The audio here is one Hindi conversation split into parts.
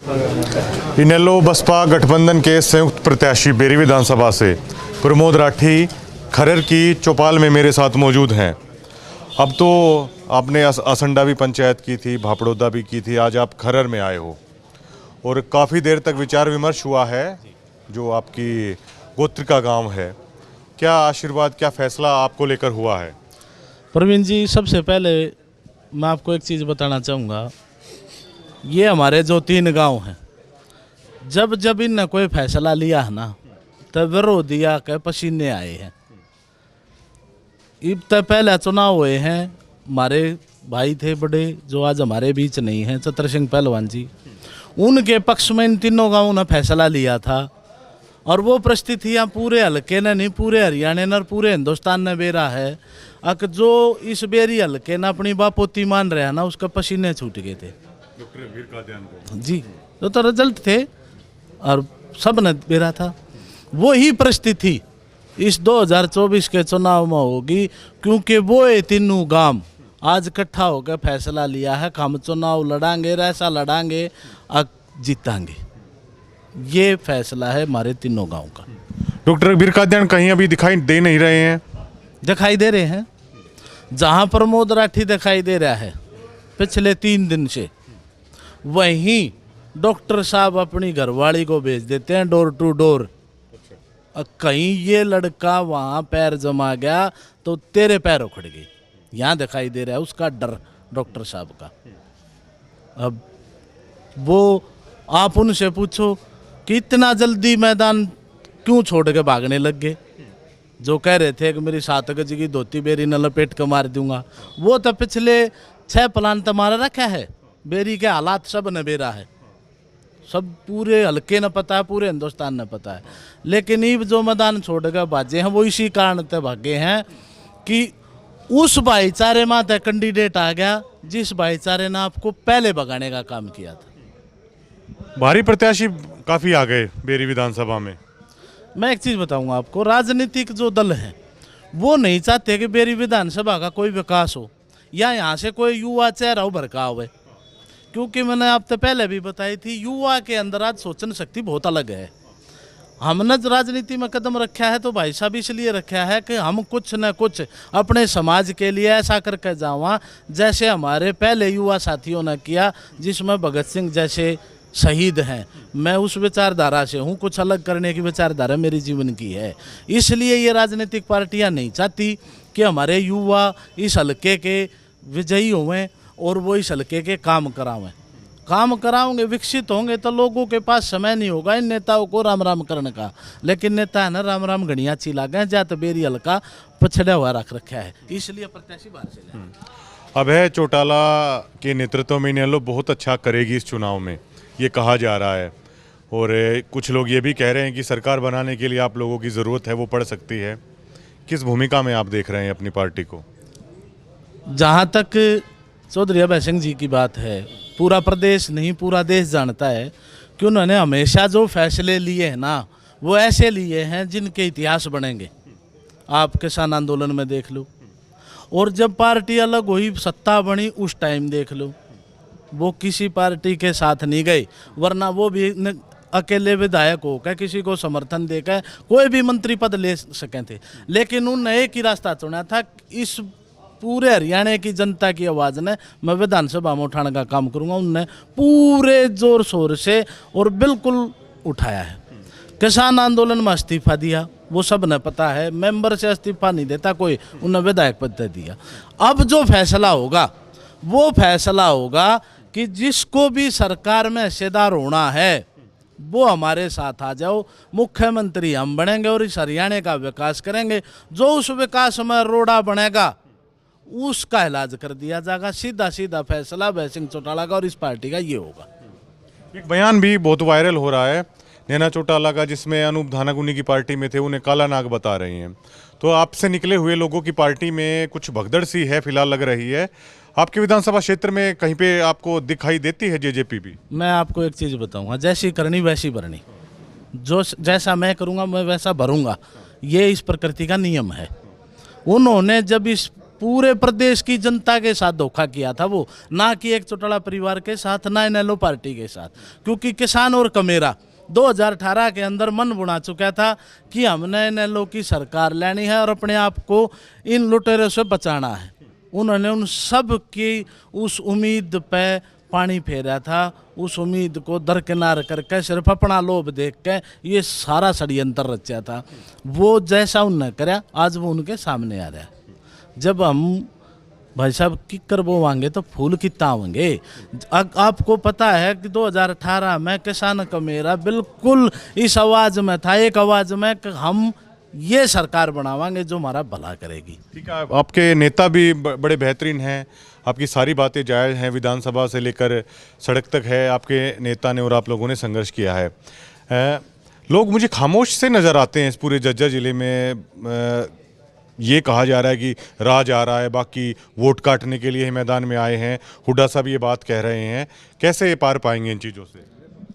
इनेलो बसपा गठबंधन के संयुक्त प्रत्याशी बेरी विधानसभा से प्रमोद राठी खरर की चौपाल में मेरे साथ मौजूद हैं। अब तो आपने असंडा भी पंचायत की थी, भापड़ौदा भी की थी, आज आप खरर में आए हो और काफ़ी देर तक विचार विमर्श हुआ है जो आपकी गोत्र का गांव है। क्या आशीर्वाद, क्या फैसला आपको लेकर हुआ है? प्रवीण जी, सबसे पहले मैं आपको एक चीज़ बताना चाहूँगा। ये हमारे जो 3 गांव हैं, जब जब इनने कोई फैसला लिया है ना, तब विरोधिया के पसीने आए हैं। इब तक पहले चुनाव हुए हैं, हमारे भाई थे बड़े जो आज हमारे बीच नहीं हैं, चतर सिंह पहलवान जी, उनके पक्ष में इन तीनों गांवों ने फैसला लिया था। और वो परिस्थितियाँ पूरे हल्के ने नहीं, पूरे हरियाणा ने और पूरे हिंदुस्तान ने बेरा है। अक जो इस बेरी हल्के ने अपनी बापोती मान रहे हैं ना, उसका पसीने छूट गए थे जी। तो रिजल्ट थे और सब ने बेरा था। वो ही परिस्थिति इस 2024 के चुनाव में होगी, क्योंकि वो ये तीनों गांव आज इकट्ठा होकर फैसला लिया है कि हम चुनाव लड़ांगे, ऐसा लड़ांगे और जीतांगे। ये फैसला है हमारे तीनों गांव का। डॉक्टर रघुवीर कादियान कहीं अभी दिखाई दे नहीं रहे हैं? दिखाई दे रहे हैं। जहां प्रमोद राठी दिखाई दे रहा है पिछले 3 दिन से, वहीं डॉक्टर साहब अपनी घरवाली को भेज देते हैं डोर टू डोर। कहीं ये लड़का वहाँ पैर जमा गया तो तेरे पैर उखड़ गए, यहाँ दिखाई दे रहा है उसका डर डॉक्टर साहब का। अब वो आप उनसे पूछो कि इतना जल्दी मैदान क्यों छोड़ के भागने लग गए। जो कह रहे थे कि मेरी 7 गज की धोती बेरी न लपेट के मार दूंगा, वो तो पिछले 6 प्लान तो मारा रखा है। बेरी के हालात सब ने बेरा है, सब पूरे हल्के न पता है, पूरे हिंदुस्तान ने पता है। लेकिन ये जो मैदान छोड़ कर भाजे हैं, वो इसी कारण से भागे हैं कि उस भाईचारे में तो कैंडिडेट आ गया जिस भाईचारे ने आपको पहले भगाने का काम किया था। भारी प्रत्याशी काफ़ी आ गए बेरी विधानसभा में। मैं एक चीज़ बताऊंगा आपको, राजनीतिक जो दल हैं वो नहीं चाहते कि बेरी विधानसभा का कोई विकास हो या यहाँ से कोई युवा चेहरा उभर का हुए। क्योंकि मैंने आपसे पहले भी बताई थी, युवा के अंदर आज सोचन शक्ति बहुत अलग है। हमने राजनीति में कदम रखा है तो भाई साहब इसलिए रखा है कि हम कुछ न कुछ अपने समाज के लिए ऐसा करके जावा जैसे हमारे पहले युवा साथियों ने किया, जिसमें भगत सिंह जैसे शहीद हैं। मैं उस विचारधारा से हूँ, कुछ अलग करने की विचारधारा मेरी जीवन की है। इसलिए ये राजनीतिक पार्टियाँ नहीं चाहती कि हमारे युवा इस हल्के के विजयी हों और वो इस हल्के के काम कराओगे, विकसित होंगे तो लोगों के पास समय नहीं होगा इन नेताओं को राम राम करने का। लेकिन नेता है ना, राम राम घड़ियाँ चिला गए, जात बेरी हल्का पछड़ा हुआ रख रखा है, इसलिए प्रत्याशी बाहर से ले। अब है चौटाला के नेतृत्व में इनेलो बहुत अच्छा करेगी इस चुनाव में, ये कहा जा रहा है। और कुछ लोग ये भी कह रहे हैं कि सरकार बनाने के लिए आप लोगों की ज़रूरत है, वो पड़ सकती है। किस भूमिका में आप देख रहे हैं अपनी पार्टी को? जहाँ तक चौधरी अभय सिंह जी की बात है, पूरा प्रदेश नहीं पूरा देश जानता है कि उन्होंने हमेशा जो फैसले लिए हैं ना, वो ऐसे लिए हैं जिनके इतिहास बनेंगे। आप किसान आंदोलन में देख लो, और जब पार्टी अलग हुई, सत्ता बनी, उस टाइम देख लो, वो किसी पार्टी के साथ नहीं गए, वरना वो भी अकेले विधायक होकर किसी को समर्थन देकर कोई भी मंत्री पद ले सके थे। लेकिन उन्होंने एक ही रास्ता चुना था, इस पूरे हरियाणा की जनता की आवाज़ ने मैं विधानसभा में उठाने का काम करूंगा। उनने पूरे जोर शोर से और बिल्कुल उठाया है। किसान आंदोलन में इस्तीफा दिया, वो सब ने पता है, मेंबर से इस्तीफा नहीं देता कोई, उन्हें विधायक पद दे दिया। अब जो फैसला होगा वो फैसला होगा कि जिसको भी सरकार में हिस्सेदार होना है वो हमारे साथ आ जाओ, मुख्यमंत्री हम बनेंगे और इस हरियाणा का विकास करेंगे। जो उस विकास में रोड़ा बनेगा उसका इलाज कर दिया जाएगा। सीधा सीधा फैसला अभय सिंह चौटाला का और इस पार्टी का ये होगा। एक बयान भी बहुत वायरल हो रहा है नैना चौटाला का, जिसमें अनूप धानक उन्हीं की पार्टी में थे, उन्हें काला नाग बता रही हैं। तो आपसे निकले हुए लोगों की पार्टी में कुछ भगदड़ सी है फिलहाल लग रही है। आपके विधानसभा क्षेत्र में कहीं पे आपको दिखाई देती है जेजेपी भी? मैं आपको एक चीज़ बताऊंगा, जैसी करनी वैसी भरनी। जो जैसा मैं करूंगा मैं वैसा भरूंगा, ये इस प्रकृति का नियम है। उन्होंने जब इस पूरे प्रदेश की जनता के साथ धोखा किया था वो, ना कि एक चौटाला परिवार के साथ, ना इनेलो पार्टी के साथ। क्योंकि किसान और कमेरा 2018 के अंदर मन बुना चुका था कि हमने इनेलो की सरकार लेनी है और अपने आप को इन लुटेरों से बचाना है। उन्होंने उन सब की उस उम्मीद पे पानी फेरा था, उस उम्मीद को दरकिनार करके सिर्फ अपना लोभ देख के ये सारा षड्यंत्र रचा था। वो जैसा उन्होंने करा आज वो उनके सामने आ रहा है। जब हम भाई साहब किक्कर बोवांगे तो फूल कितना होंगे। आपको पता है कि 2018 में किसान का मेरा बिल्कुल इस आवाज़ में था, एक आवाज़ में कि हम ये सरकार बनावांगे जो हमारा भला करेगी। ठीक है, आपके नेता भी बड़े बेहतरीन हैं, आपकी सारी बातें जायज़ हैं, विधानसभा से लेकर सड़क तक है, आपके नेता ने और आप लोगों ने संघर्ष किया है। लोग मुझे खामोश से नज़र आते हैं इस पूरे जज्जर ज़िले में। ये कहा जा रहा है कि राज आ रहा है, बाकी वोट काटने के लिए ही मैदान में आए हैं। हुड्डा साहब ये बात कह रहे हैं, कैसे पार पाएंगे इन चीज़ों से?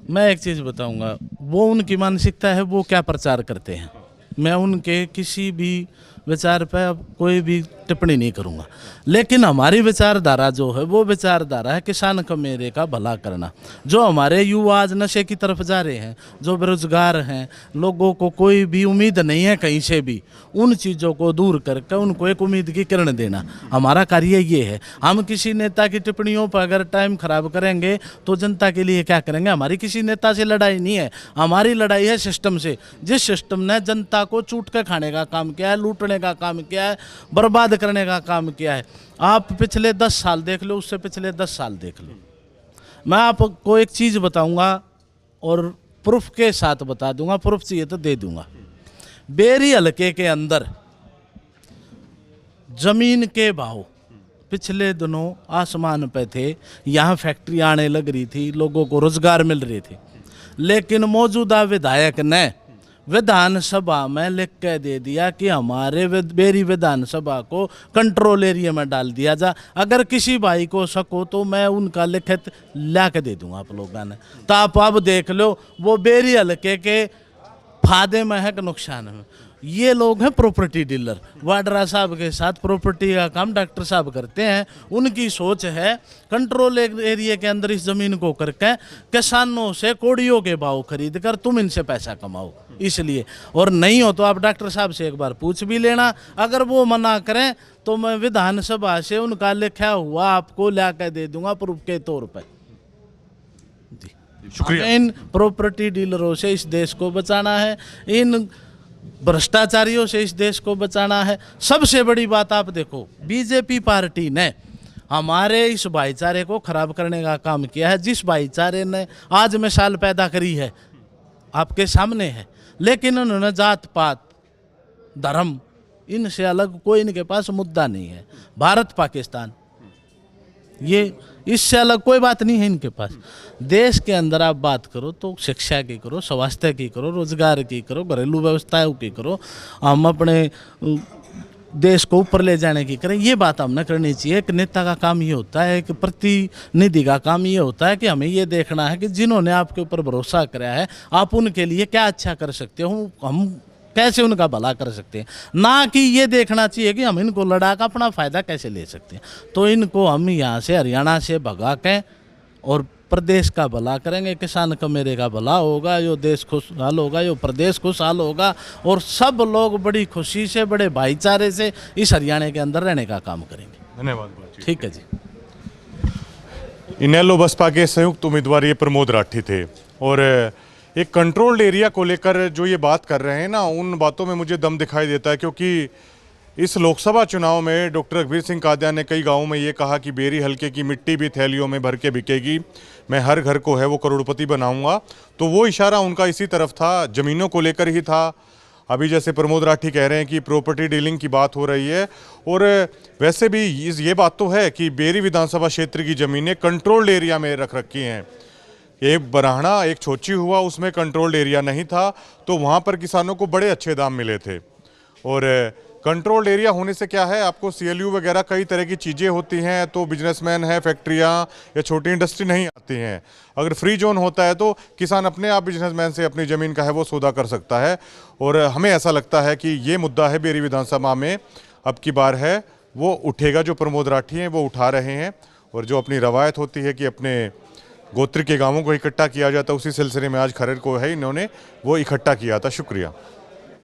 मैं एक चीज़ बताऊंगा, वो उनकी मानसिकता है, वो क्या प्रचार करते हैं। मैं उनके किसी भी विचार पर अब कोई भी टिप्पणी नहीं करूंगा, लेकिन हमारी विचारधारा जो है वो विचारधारा है किसान का मेरे का भला करना। जो हमारे युवा आज नशे की तरफ जा रहे हैं, जो बेरोजगार हैं, लोगों को कोई भी उम्मीद नहीं है कहीं से भी, उन चीज़ों को दूर करके उनको एक उम्मीद की किरण देना हमारा कार्य ये है। हम किसी नेता की टिप्पणियों पर अगर टाइम खराब करेंगे तो जनता के लिए क्या करेंगे। हमारी किसी नेता से लड़ाई नहीं है, हमारी लड़ाई है सिस्टम से। जिस सिस्टम ने जनता को चूट के खाने का काम किया है, लूटने का काम किया है, बर्बाद करने का काम किया है। आप पिछले 10 साल देख लो, उससे पिछले 10 साल देख लो। मैं आपको एक चीज़ बताऊंगा और प्रूफ के साथ बता दूंगा, प्रूफ चाहिए तो दे दूंगा। बेरी हलके के अंदर जमीन के भाव पिछले दिनों आसमान पे थे। यहाँ फैक्ट्री आने लग रही थी, लोगों को रोजगार मिल रहे थे, लेकिन मौजूदा विधायक ने विधानसभा में लिख के दे दिया कि हमारे बेरी विधानसभा को कंट्रोल एरिया में डाल दिया जा। अगर किसी भाई को शक हो तो मैं उनका लिखित ला के दे दूंगा आप लोगों ने, तो आप अब देख लो वो बेरी हल्के के फायदे में है कि नुकसान में। ये लोग हैं प्रॉपर्टी डीलर। वाड्रा साहब के साथ प्रॉपर्टी का काम डॉक्टर साहब करते हैं। उनकी सोच है कंट्रोल एरिया के अंदर इस ज़मीन को करके किसानों से कोड़ियों के भाव खरीद कर तुम इनसे पैसा कमाओ, इसलिए। और नहीं हो तो आप डॉक्टर साहब से एक बार पूछ भी लेना। अगर वो मना करें तो मैं विधानसभा से उनका लिखा हुआ आपको ला कर दे दूंगा प्रूफ के तौर पर। शुक्रिया। इन प्रॉपर्टी डीलरों से इस देश को बचाना है, इन भ्रष्टाचारियों से इस देश को बचाना है। सबसे बड़ी बात आप देखो, बीजेपी पार्टी ने हमारे इस भाईचारे को खराब करने का काम किया है। जिस भाईचारे ने आज मिसाल पैदा करी है आपके सामने है, लेकिन उन्होंने जात पात धर्म इनसे अलग कोई इनके पास मुद्दा नहीं है। भारत पाकिस्तान ये इससे अलग कोई बात नहीं है इनके पास। देश के अंदर आप बात करो तो शिक्षा की करो, स्वास्थ्य की करो, रोजगार की करो, घरेलू व्यवस्थाओं की करो, हम अपने देश को ऊपर ले जाने की करें। ये बात हमने करनी चाहिए। एक नेता का काम ये होता है, एक प्रतिनिधि का काम ये होता है कि हमें ये देखना है कि जिन्होंने आपके ऊपर भरोसा कराया है आप उनके लिए क्या अच्छा कर सकते हो, हम कैसे उनका भला कर सकते हैं। ना कि ये देखना चाहिए कि हम इनको लड़ा कर अपना फ़ायदा कैसे ले सकते हैं। तो इनको हम यहाँ से हरियाणा से भगा के और प्रदेश का भला करेंगे। किसान का मेरे का भला होगा, यो देश खुशहाल होगा, यो प्रदेश खुशहाल होगा और सब लोग बड़ी खुशी से, बड़े भाईचारे से इस हरियाणा के अंदर रहने का काम करेंगे। धन्यवाद। ठीक है जी। इनेलो बसपा के संयुक्त उम्मीदवार ये प्रमोद राठी थे और एक कंट्रोल्ड एरिया को लेकर जो ये बात कर रहे हैं ना, उन बातों में मुझे दम दिखाई देता है। क्योंकि इस लोकसभा चुनाव में डॉक्टर रघुवीर सिंह कादियान ने कई गांवों में ये कहा कि बेरी हल्के की मिट्टी भी थैलियों में भर के बिकेगी, मैं हर घर को है वो करोड़पति बनाऊंगा। तो वो इशारा उनका इसी तरफ था, ज़मीनों को लेकर ही था। अभी जैसे प्रमोद राठी कह रहे हैं कि प्रॉपर्टी डीलिंग की बात हो रही है। और वैसे भी ये बात तो है कि बेरी विधानसभा क्षेत्र की ज़मीनें कंट्रोल्ड एरिया में रख रखी हैं। एक बराहना, एक छोची हुआ, उसमें कंट्रोल्ड एरिया नहीं था, तो वहाँ पर किसानों को बड़े अच्छे दाम मिले थे। और कंट्रोल्ड एरिया होने से क्या है, आपको CLU वगैरह कई तरह की चीज़ें होती हैं, तो बिजनेसमैन है, फैक्ट्रियाँ या छोटी इंडस्ट्री नहीं आती हैं। अगर फ्री जोन होता है तो किसान अपने आप बिजनेसमैन से अपनी ज़मीन का है वो सौदा कर सकता है। और हमें ऐसा लगता है कि ये मुद्दा है बेरी विधानसभा में अब की बार है वो उठेगा। जो प्रमोद राठी हैं वो उठा रहे हैं, और जो अपनी रवायत होती है कि अपने गोत्र के गांवों को इकट्ठा किया जाता है, उसी सिलसिले में आज खरर को है इन्होंने वो इकट्ठा किया था। शुक्रिया।